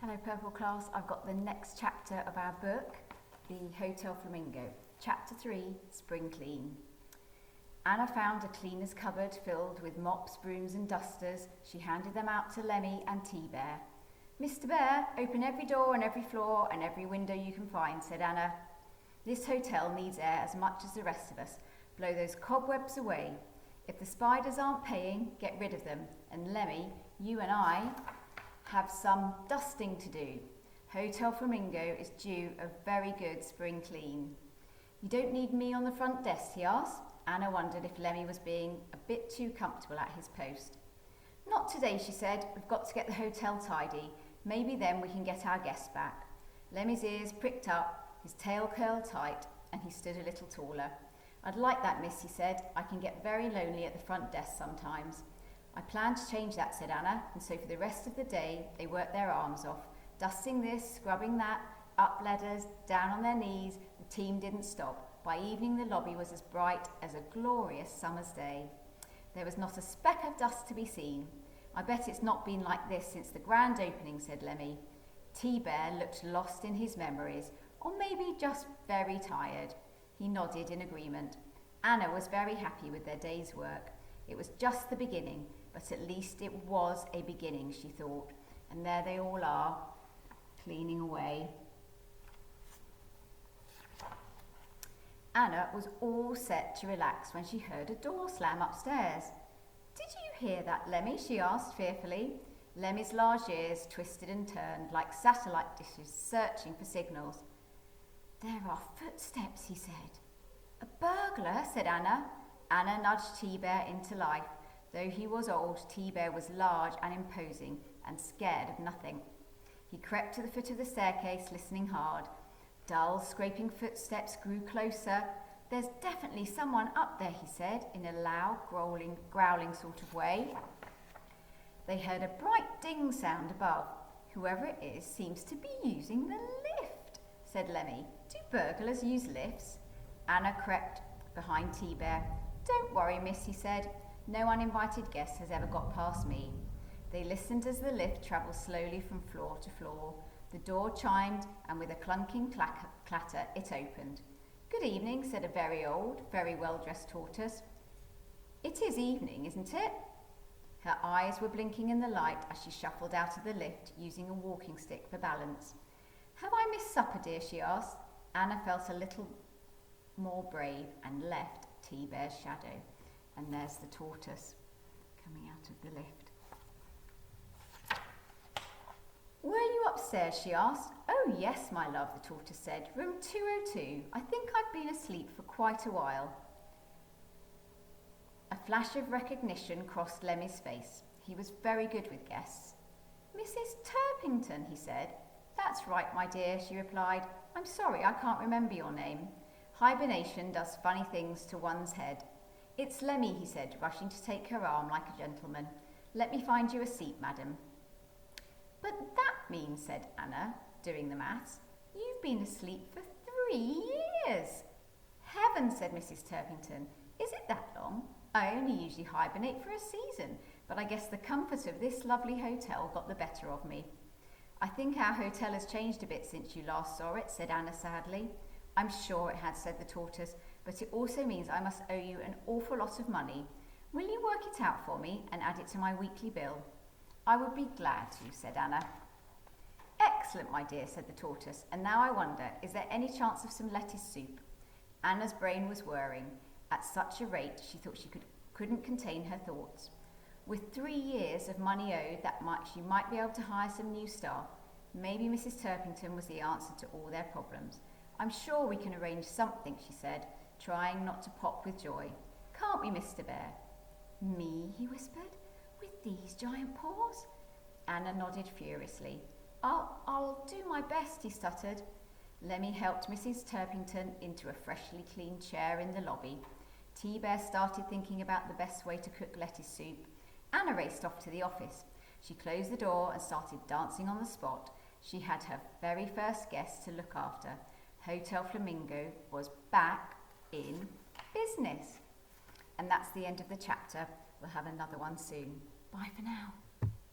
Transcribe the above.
Hello Purple class, I've got the next chapter of our book, the Hotel Flamingo. Chapter 3, Spring Clean. Anna found a cleaner's cupboard filled with mops, brooms and dusters. She handed them out to Lemmy and T-Bear. "Mr. Bear, open every door and every floor and every window you can find," said Anna. "This hotel needs air as much as the rest of us. Blow those cobwebs away. If the spiders aren't paying, get rid of them. And Lemmy, you and I have some dusting to do. Hotel Flamingo is due a very good spring clean." "You don't need me on the front desk?" he asked. Anna wondered if Lemmy was being a bit too comfortable at his post. "Not today," she said. "We've got to get the hotel tidy. Maybe then we can get our guests back." Lemmy's ears pricked up, his tail curled tight, and he stood a little taller. "I'd like that, miss," he said. "I can get very lonely at the front desk sometimes." "I plan to change that," said Anna, and so for the rest of the day they worked their arms off, dusting this, scrubbing that, up ladders, down on their knees. The team didn't stop. By evening the lobby was as bright as a glorious summer's day. There was not a speck of dust to be seen. "I bet it's not been like this since the grand opening," said Lemmy. T-Bear looked lost in his memories, or maybe just very tired. He nodded in agreement. Anna was very happy with their day's work. It was just the beginning, but at least it was a beginning, she thought. And there they all are, cleaning away. Anna was all set to relax when she heard a door slam upstairs. "Did you hear that, Lemmy?" she asked fearfully. Lemmy's large ears twisted and turned like satellite dishes searching for signals. "There are footsteps," he said. "A burglar," said Anna. Anna nudged T-Bear into life. Though he was old, T-Bear was large and imposing and scared of nothing. He crept to the foot of the staircase, listening hard. Dull, scraping footsteps grew closer. "There's definitely someone up there," he said, in a loud, growling sort of way. They heard a bright ding sound above. "Whoever it is seems to be using the lift," said Lemmy. "Do burglars use lifts?" Anna crept behind T-Bear. "Don't worry, miss," he said. "No uninvited guest has ever got past me." They listened as the lift travelled slowly from floor to floor. The door chimed, and with a clunking clatter, it opened. "Good evening," said a very old, very well-dressed tortoise. "It is evening, isn't it?" Her eyes were blinking in the light as she shuffled out of the lift, using a walking stick for balance. "Have I missed supper, dear?" she asked. Anna felt a little more brave and left T-Bear's shadow. And there's the tortoise coming out of the lift. "Were you upstairs?" she asked. "Oh yes, my love," the tortoise said. "Room 202. I think I've been asleep for quite a while." A flash of recognition crossed Lemmy's face. He was very good with guests. "Mrs. Turpington," he said. "That's right, my dear," she replied. "I'm sorry I can't remember your name. Hibernation does funny things to one's head." "It's Lemmy," he said, rushing to take her arm like a gentleman. "Let me find you a seat, madam." "But that means," said Anna, doing the maths, "you've been asleep for 3 years." "Heavens," said Mrs. Turpington. "Is it that long? I only usually hibernate for a season, but I guess the comfort of this lovely hotel got the better of me." "I think our hotel has changed a bit since you last saw it," said Anna sadly. "I'm sure it has," said the tortoise, "but it also means I must owe you an awful lot of money. Will you work it out for me and add it to my weekly bill?" "I would be glad to," said Anna. "Excellent, my dear," said the tortoise. "And now I wonder, is there any chance of some lettuce soup?" Anna's brain was whirring. At such a rate, she thought she couldn't contain her thoughts. With 3 years of money owed, she might be able to hire some new staff. Maybe Mrs. Turpington was the answer to all their problems. "I'm sure we can arrange something," she said, trying not to pop with joy. "Can't we, Mr. Bear?" "Me?" he whispered. "With these giant paws?" Anna nodded furiously. I'll do my best," he stuttered. Lemmy helped Mrs. Turpington into a freshly cleaned chair in the lobby. T-Bear started thinking about the best way to cook lettuce soup. Anna raced off to the office. She closed the door and started dancing on the spot. She had her very first guest to look after. Hotel Flamingo was back in business. And that's the end of the chapter. We'll have another one soon. Bye for now.